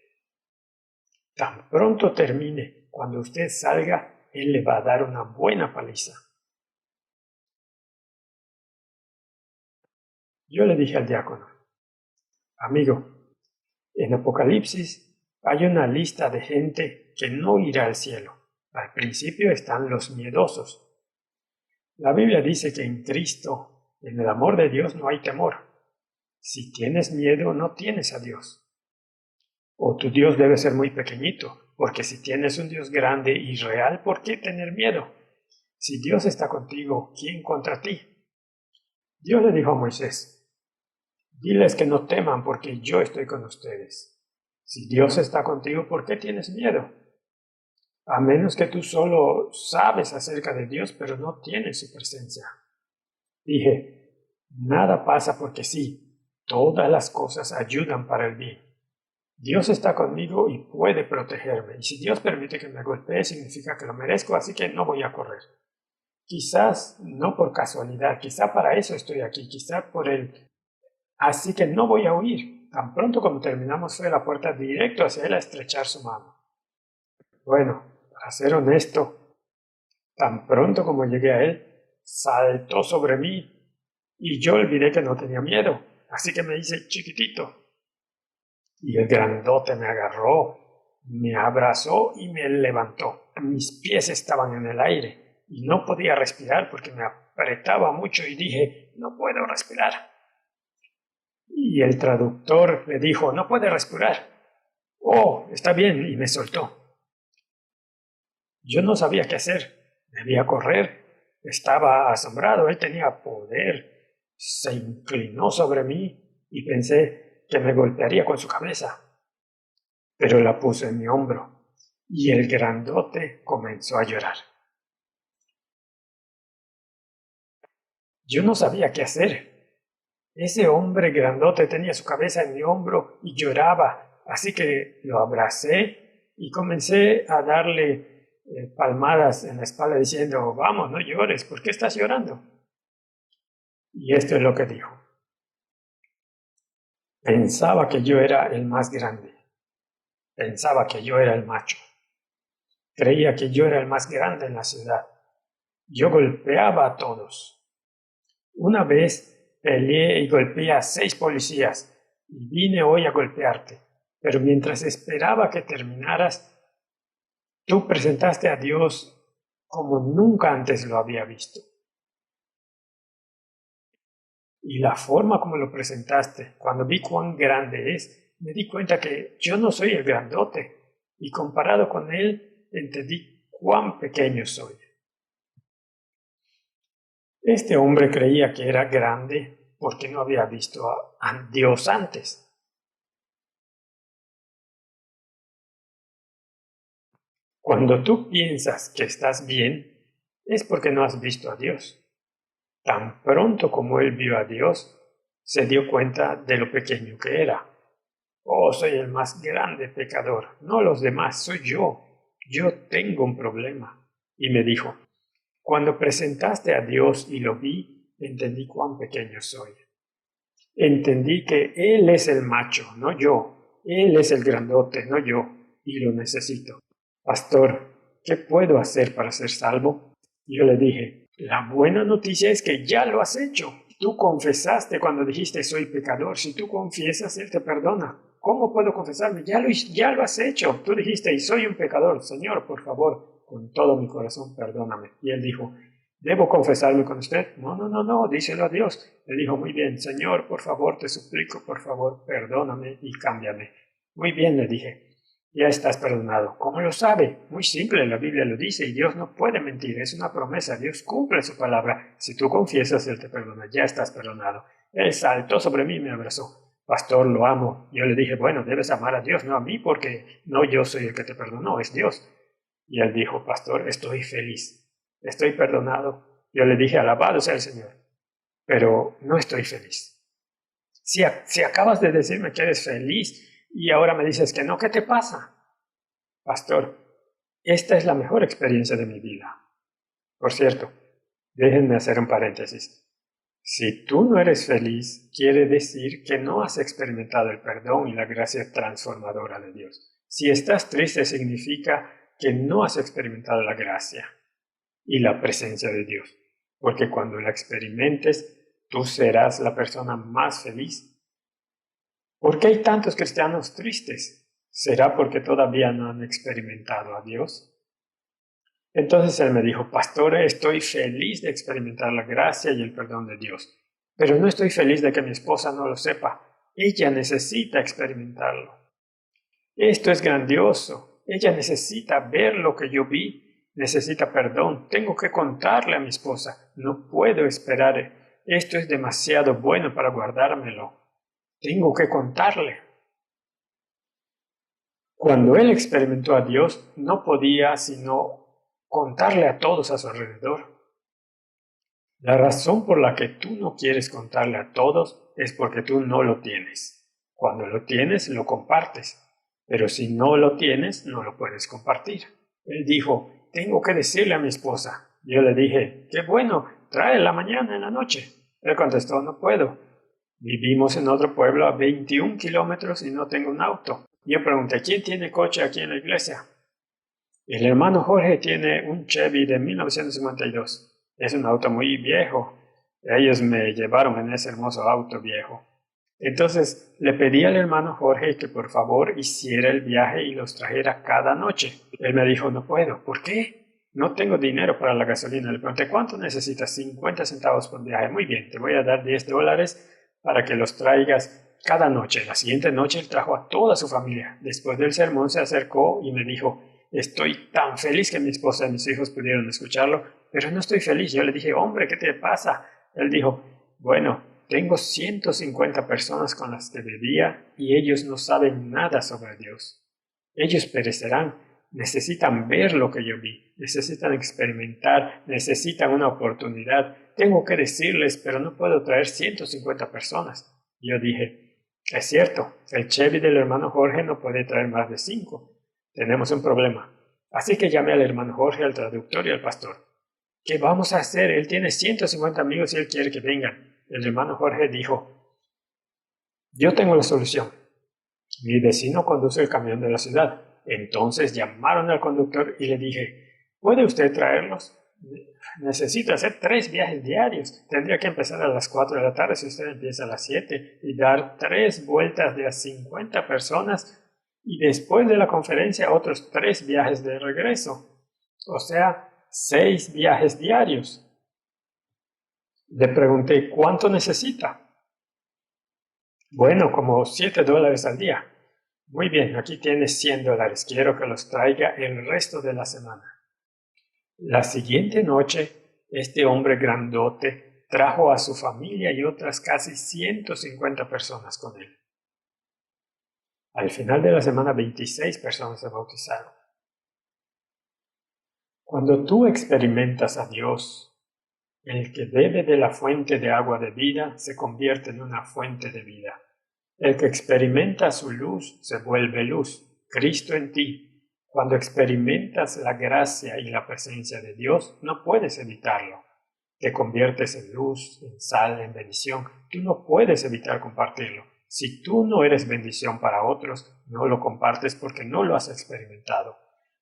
Tan pronto termine, cuando usted salga, él le va a dar una buena paliza. Yo le dije al diácono, amigo, en Apocalipsis hay una lista de gente que no irá al cielo. Al principio están los miedosos. La Biblia dice que en Cristo, en el amor de Dios, no hay temor. Si tienes miedo, no tienes a Dios. O tu Dios debe ser muy pequeñito, porque si tienes un Dios grande y real, ¿por qué tener miedo? Si Dios está contigo, ¿quién contra ti? Dios le dijo a Moisés, diles que no teman porque yo estoy con ustedes. Si Dios está contigo, ¿por qué tienes miedo? A menos que tú solo sabes acerca de Dios, pero no tienes su presencia. Dije, nada pasa porque sí, todas las cosas ayudan para el bien. Dios está conmigo y puede protegerme. Y si Dios permite que me golpee, significa que lo merezco, así que no voy a correr. Quizás no por casualidad, quizá para eso estoy aquí, quizá por él. Así que no voy a huir. Tan pronto como terminamos fue a la puerta directo hacia él a estrechar su mano. Bueno, para ser honesto, tan pronto como llegué a él, saltó sobre mí y yo olvidé que no tenía miedo, así que me hice chiquitito. Y el grandote me agarró, me abrazó y me levantó. Mis pies estaban en el aire y no podía respirar porque me apretaba mucho y dije, no puedo respirar. y el traductor le dijo, no puede respirar. Oh, está bien, y me soltó. Yo no sabía qué hacer, debía correr, estaba asombrado, él tenía poder, se inclinó sobre mí y pensé que me golpearía con su cabeza, pero la puso en mi hombro y el grandote comenzó a llorar. Yo no sabía qué hacer. Ese hombre grandote tenía su cabeza en mi hombro y lloraba, así que lo abracé y comencé a darle palmadas en la espalda diciendo, vamos, no llores, ¿por qué estás llorando? Y esto es lo que dijo. Pensaba que yo era el más grande, pensaba que yo era el macho, creía que yo era el más grande en la ciudad. Yo golpeaba a todos. Una vez peleé y golpeé a 6 policías y vine hoy a golpearte, pero mientras esperaba que terminaras, tú presentaste a Dios como nunca antes lo había visto. Y la forma como lo presentaste, cuando vi cuán grande es, me di cuenta que yo no soy el grandote, y comparado con él, entendí cuán pequeño soy. Este hombre creía que era grande porque no había visto a Dios antes. Cuando tú piensas que estás bien, es porque no has visto a Dios. Tan pronto como él vio a Dios, se dio cuenta de lo pequeño que era. Oh, soy el más grande pecador, no los demás, soy yo. Yo tengo un problema. Y me dijo, cuando presentaste a Dios y lo vi, entendí cuán pequeño soy. Entendí que Él es el macho, no yo. Él es el grandote, no yo, y lo necesito. Pastor, ¿qué puedo hacer para ser salvo? Yo le dije, la buena noticia es que ya lo has hecho. Tú confesaste cuando dijiste soy pecador. Si tú confiesas, Él te perdona. ¿Cómo puedo confesarme? Ya lo has hecho. Tú dijiste, y soy un pecador. Señor, por favor, con todo mi corazón, perdóname. Y él dijo, ¿debo confesarme con usted? No, díselo a Dios. Él dijo, muy bien, Señor, por favor, te suplico, por favor, perdóname y cámbiame. Muy bien, le dije. Ya estás perdonado. ¿Cómo lo sabe? Muy simple, la Biblia lo dice y Dios no puede mentir, es una promesa, Dios cumple su palabra. Si tú confiesas, Él te perdona, ya estás perdonado. Él saltó sobre mí y me abrazó. Pastor, lo amo. Yo le dije, bueno, debes amar a Dios, no a mí, porque no yo soy el que te perdonó, es Dios. Y él dijo, pastor, estoy feliz, estoy perdonado. Yo le dije, alabado sea el Señor, pero no estoy feliz. Si acabas de decirme que eres feliz y ahora me dices que no, ¿qué te pasa? Pastor, esta es la mejor experiencia de mi vida. Por cierto, déjenme hacer un paréntesis. Si tú no eres feliz, quiere decir que no has experimentado el perdón y la gracia transformadora de Dios. Si estás triste, significa que no has experimentado la gracia y la presencia de Dios. Porque cuando la experimentes, tú serás la persona más feliz. ¿Por qué hay tantos cristianos tristes? ¿Será porque todavía no han experimentado a Dios? Entonces él me dijo, pastor, estoy feliz de experimentar la gracia y el perdón de Dios, pero no estoy feliz de que mi esposa no lo sepa. Ella necesita experimentarlo. Esto es grandioso. Ella necesita ver lo que yo vi, necesita perdón. Tengo que contarle a mi esposa. No puedo esperar. Esto es demasiado bueno para guardármelo. Tengo que contarle. Cuando él experimentó a Dios, no podía sino contarle a todos a su alrededor. La razón por la que tú no quieres contarle a todos es porque tú no lo tienes. Cuando lo tienes, lo compartes. Pero si no lo tienes, no lo puedes compartir. Él dijo, tengo que decirle a mi esposa. Yo le dije, qué bueno, tráela mañana en la noche. Él contestó, no puedo. Vivimos en otro pueblo a 21 kilómetros y no tengo un auto. Yo pregunté, ¿quién tiene coche aquí en la iglesia? El hermano Jorge tiene un Chevy de 1952. Es un auto muy viejo. Ellos me llevaron en ese hermoso auto viejo. Entonces le pedí al hermano Jorge que por favor hiciera el viaje y los trajera cada noche. Él me dijo, no puedo. ¿Por qué? No tengo dinero para la gasolina. Le pregunté, ¿cuánto necesitas? 50 centavos por viaje. Muy bien, te voy a dar $10 para que los traigas cada noche. La siguiente noche él trajo a toda su familia. Después del sermón se acercó y me dijo, estoy tan feliz que mi esposa y mis hijos pudieron escucharlo, pero no estoy feliz. Yo le dije, hombre, ¿qué te pasa? Él dijo, bueno, tengo 150 personas con las que vivía y ellos no saben nada sobre Dios. Ellos perecerán, necesitan ver lo que yo vi, necesitan experimentar, necesitan una oportunidad. Tengo que decirles, pero no puedo traer 150 personas. Yo dije, es cierto, el Chevy del hermano Jorge no puede traer más de 5. Tenemos un problema. Así que llamé al hermano Jorge, al traductor y al pastor. ¿Qué vamos a hacer? Él tiene 150 amigos y él quiere que vengan. El hermano Jorge dijo, yo tengo la solución. Mi vecino conduce el camión de la ciudad. Entonces llamaron al conductor y le dije, ¿puede usted traerlos? Necesito hacer 3 viajes diarios. Tendría que empezar a las 4 de la tarde si usted empieza a las 7 y dar 3 vueltas de a 50 personas y después de la conferencia otros 3 viajes de regreso. O sea, 6 viajes diarios. Le pregunté, ¿cuánto necesita? Bueno, como $7 al día. Muy bien, aquí tienes $100. Quiero que los traiga el resto de la semana. La siguiente noche, este hombre grandote trajo a su familia y otras casi 150 personas con él. Al final de la semana, 26 personas se bautizaron. Cuando tú experimentas a Dios, el que bebe de la fuente de agua de vida se convierte en una fuente de vida. El que experimenta su luz se vuelve luz, Cristo en ti. Cuando experimentas la gracia y la presencia de Dios, no puedes evitarlo. Te conviertes en luz, en sal, en bendición. Tú no puedes evitar compartirlo. Si tú no eres bendición para otros, no lo compartes porque no lo has experimentado.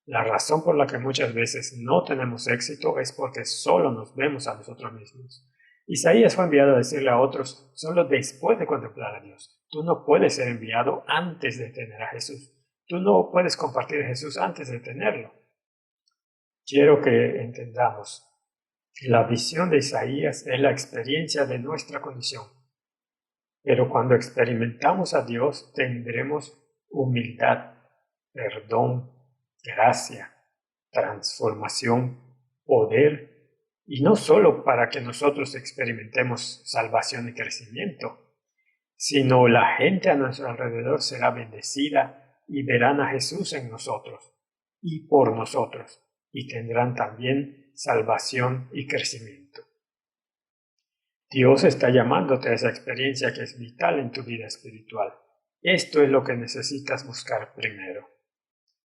La razón por la que muchas veces no tenemos éxito es porque solo nos vemos a nosotros mismos. Isaías fue enviado a decirle a otros solo después de contemplar a Dios. Tú no puedes ser enviado antes de tener a Jesús. Tú no puedes compartir a Jesús antes de tenerlo. Quiero que entendamos. La visión de Isaías es la experiencia de nuestra condición. Pero cuando experimentamos a Dios tendremos humildad, perdón, gracia, transformación, poder, y no solo para que nosotros experimentemos salvación y crecimiento, sino la gente a nuestro alrededor será bendecida y verán a Jesús en nosotros y por nosotros, y tendrán también salvación y crecimiento. Dios está llamándote a esa experiencia que es vital en tu vida espiritual. Esto es lo que necesitas buscar primero.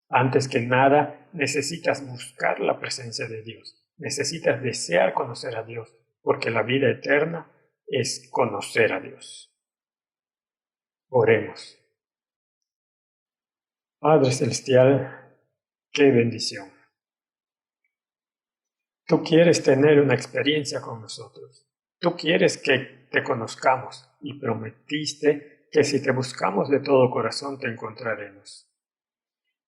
Antes que nada, necesitas buscar la presencia de Dios. Necesitas desear conocer a Dios, porque la vida eterna es conocer a Dios. Oremos. Padre Celestial, qué bendición. Tú quieres tener una experiencia con nosotros. Tú quieres que te conozcamos y prometiste que si te buscamos de todo corazón te encontraremos.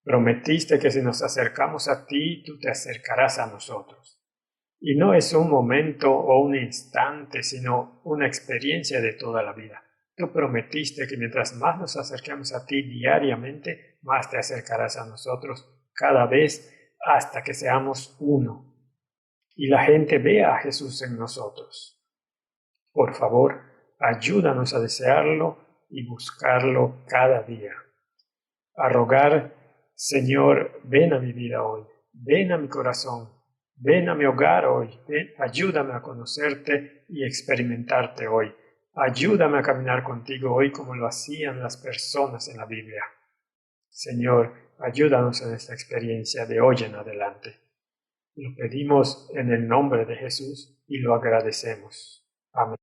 Prometiste que si nos acercamos a ti, tú te acercarás a nosotros. Y no es un momento o un instante, sino una experiencia de toda la vida. Tú prometiste que mientras más nos acerquemos a ti diariamente, más te acercarás a nosotros cada vez hasta que seamos uno. Y la gente vea a Jesús en nosotros. Por favor, ayúdanos a desearlo y buscarlo cada día. A rogar, Señor, ven a mi vida hoy, ven a mi corazón, ven a mi hogar hoy, ven, ayúdame a conocerte y experimentarte hoy. Ayúdame a caminar contigo hoy como lo hacían las personas en la Biblia. Señor, ayúdanos en esta experiencia de hoy en adelante. Lo pedimos en el nombre de Jesús y lo agradecemos. Amén.